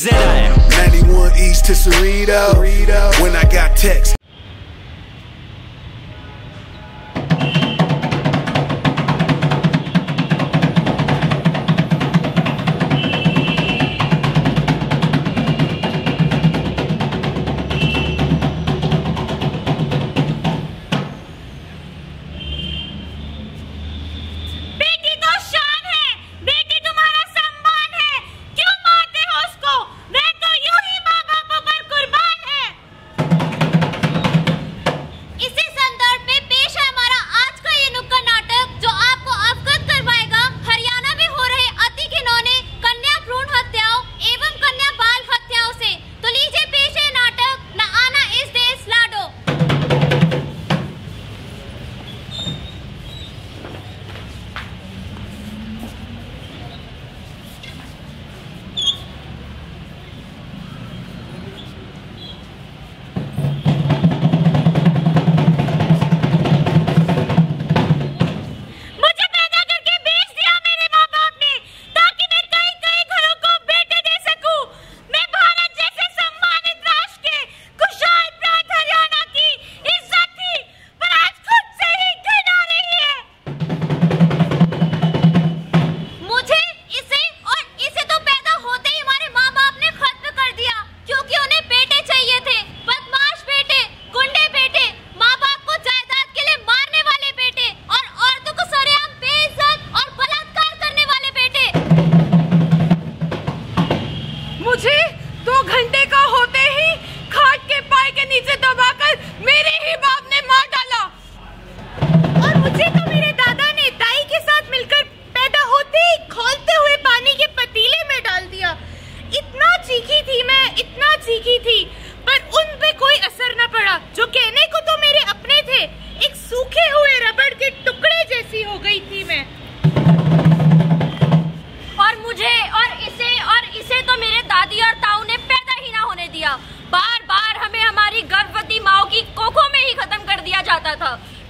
ZIM. 91 East to Cerrito. When I got text.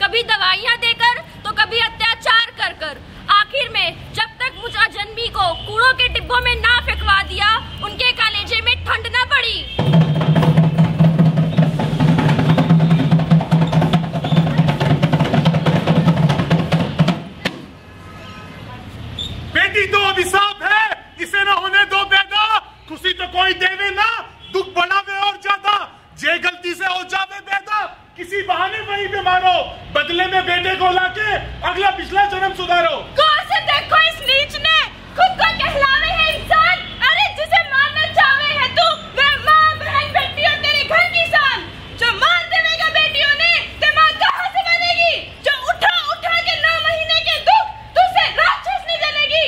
कभी दवाइयाँ देकर तो कभी अत्याचार कर कर, आखिर में जब तक मुझ अजन्मी को कूड़ों के डिब्बों में ना फेंकवा दिया, उनके कलेजे में ठंड न पड़ी। बेटी तो अभिशाप है, इसे ना होने दो पैदा। खुशी तो कोई देवे ना, दुख बढ़ावे और ज्यादा। जे गलती से हो जावे पैदा, किसी बहाने वहीं पे मारो। बदले में बेटे को लाके अगला पिछला जन्म सुधारो। कौन से देखो इस नीच ने खुद को कहलावे है इंसान। अरे जिसे मारना चाहे है तू, वह माँ बहन बेटी और तेरे घर की शान। जो मार देवेगा बेटियों ने, ते माँ कहाँ से बनेगी। जो उठा उठा के 9 महीने के दुख तुझसे राक्षस नहीं जलेगी।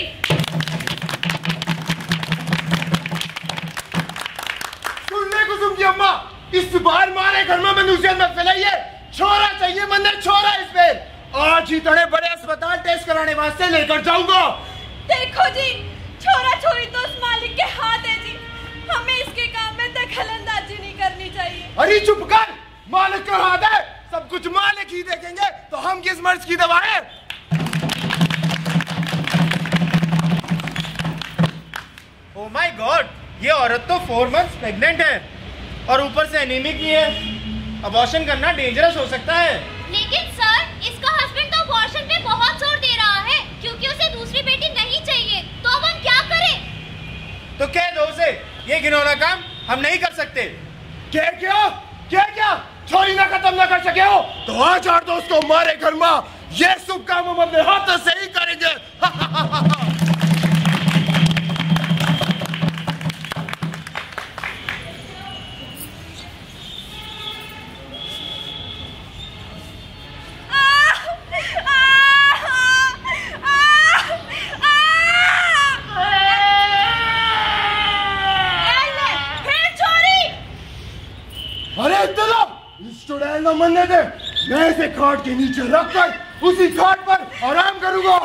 सुन ले कुसुम की अम्मा, इस बार मारे घर में मनुष्य मत फैलाइए। छोरा चाहिए मन्ने, छोरा इस पे। आज ही तड़े बड़े अस्पताल टेस्ट कराने वास्ते लेकर जाऊंगा। देखो जी, छोरा छोरी तो उस मालिक के हाथ है जी, हमें इसके काम में दखलंदाजी नहीं करनी चाहिए। अरे चुप कर, मालिक का हाथ है, सब कुछ मालिक ही देखेंगे तो हम किस मर्ज की दवा है। ओह माय गॉड, ये औरत तो 4 मंथ्स प्रेग्नेंट है और ऊपर से एनीमिक भी है। अबॉर्शन करना डेंजरस हो सकता है। लेकिन सर, इसका हस्बैंड तो अबॉर्शन पे बहुत जोर दे रहा है क्योंकि उसे दूसरी बेटी नहीं चाहिए। तो अब हम क्या करें? तो कह दो उसे, ये घिनौना काम हम नहीं कर सकते। क्या छोरी ना खत्म ना कर सके हो तो आज 8 दोस्त को मारे घर में। ये शुभ काम हम अपने हाथों से ही करेंगे। मरने दे, मैं इसे खाट के नीचे रखकर उसी खाट पर आराम करूंगा।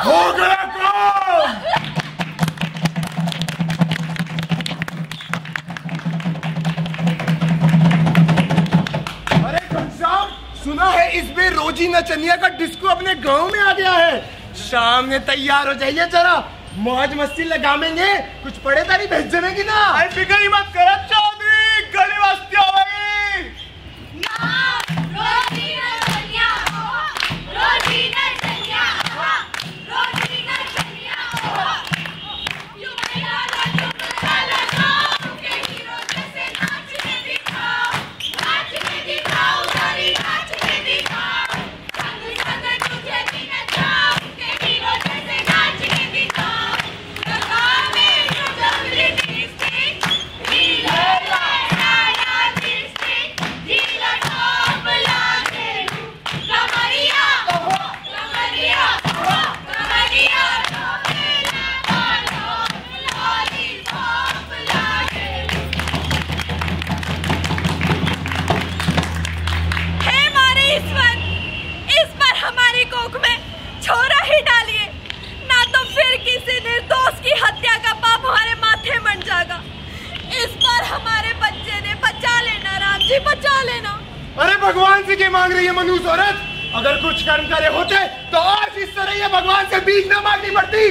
हो गया काम। अरे घनश्याम, सुना है इस बार रोजी नचनिया का डिस्को अपने गांव में आ गया है। शाम में तैयार हो जाइए जरा, मौज मस्ती लगाएंगे। कुछ पड़े तारी भेज देंगे ना। अरे फिक्र ही मत करो चौधरी, गली मस्ती हो गई। बचा लेना। अरे भगवान से क्या मांग रही है मनुष्य औरत? अगर कुछ कर्म करे होते तो आज इस तरह ये भगवान से भीख न मांगनी पड़ती।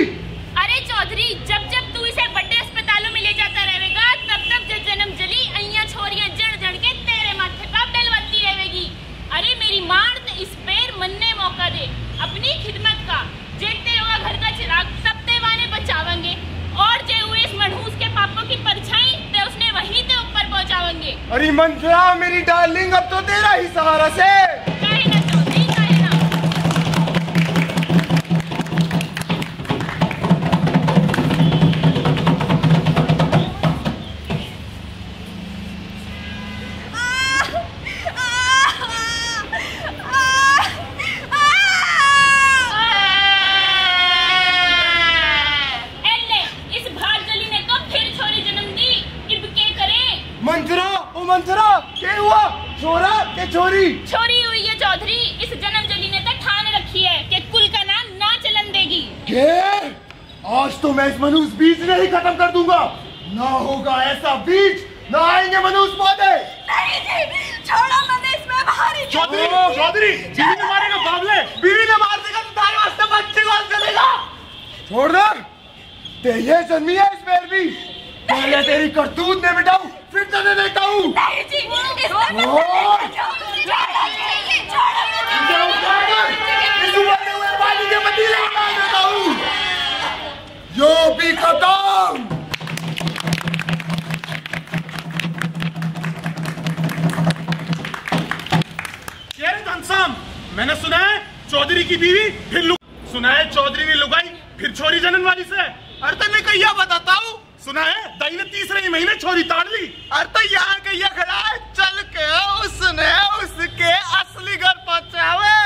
अरे चौधरी, जब जब तू इसे बड़े अस्पतालों में ले जाता रहेगा, तब तब जब जन्म जली अइया छोरियां जड़ जड़ के तेरे माथे पर डलवाती रहेगी। अरे मेरी मार्द इस पैर मनने मौका दे अपनी खिदमत का। जेते होगा घर का चिराग तब ते वाने बचावेंगे, और जे हुए इस मनहूस के पापों की परछाई ते उसने वहीं ते ऊपर पहुंचावेंगे। अरे मंत्रा मेरी डार्लिंग, अब तो तेरा ही सहारा से। काहे ना चौधरी, काहे ना। मंत्रा क्या हुआ? छोरा के छोरी? छोरी हुई है चौधरी। इस जन्म जली ने तो ठान रखी है कि कुल का नाम ना चलन देगी। के? आज तो मैं इस मनुष्य बीज में ही खत्म कर दूंगा। ना होगा ऐसा बीज, ना आएंगे मनुष्य पौधे। नहीं जी, छोड़ो मैंने इसमें भारी। चौधरी, चौधरी, बीवी ने मारेगा बाबले। बीवी ने मार देगा तो तारे वास्ते बच्चे कौन करेगा? छोड़ दे, तेरे जन्मी है इस पैर भी। पहले तेरी करतूत ने मिटाऊं, फिर तेरे देता हूँ। नहीं जी, इस उबलते हुए पानी के पतीले में डाल देता हूँ। यो भी खत्म। घनश्याम, मैंने सुना है चौधरी की बीवी फिर सुना है चौधरी ने लुगाई फिर छोरी जनन वाली से। अरे तो मैं कहिया बताता हूँ। सुना है दाई ने तीसरे ही महीने छोरी ताड़ ली। अरे तो यहाँ कहिया खड़ा है, चल के उसने उसके असली घर पहुँचावे।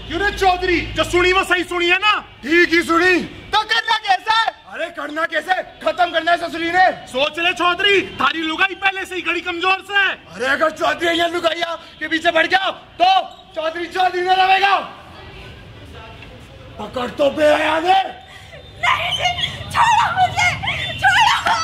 क्यों रे चौधरी, जो सुनी वो सही सुनी है ना? ठीक ही सुनी। तो करना कैसे? अरे करना कैसे? खत्म करना है ससुरी ने। सोच ले चौधरी, थारी लुगाई पहले से ही घड़ी कमजोर से है। अरे अगर चौधरी यहाँ लुगाइया के पीछे बढ़ गया तो चौधरी चौधरी न रहेगा। पकड़ तो बेहया दे। नहीं जी, छोड़ो मुझे, छोड़ो,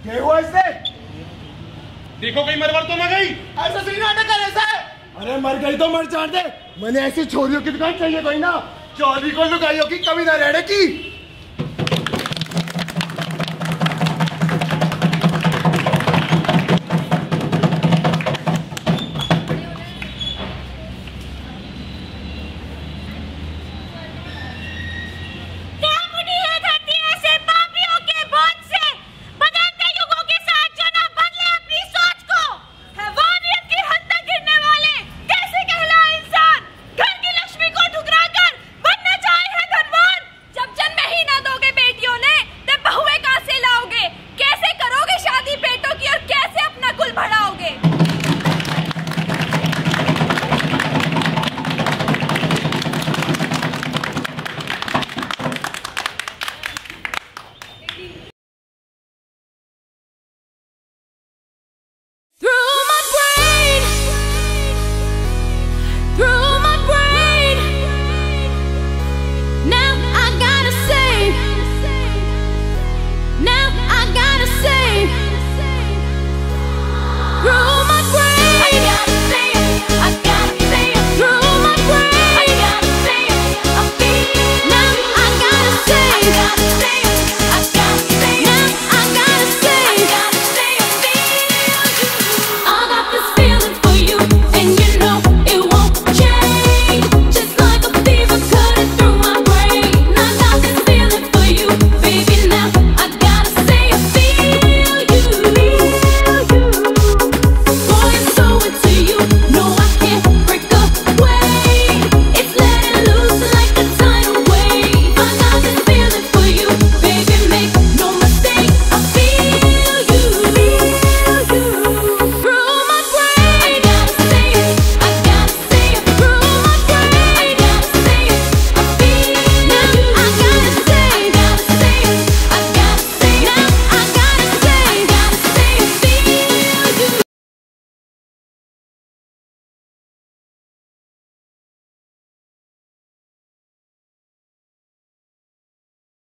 क्या हुआ इससे? देखो कहीं मरवर तो न गई। ऐसा सही नाटक कर ऐसा है। अरे मर गई तो मर जाने दे। मैंने ऐसी छोरियों की दुकान चाहिए कोई ना। चौधरी को लुगाइयों की कमी न रहने की।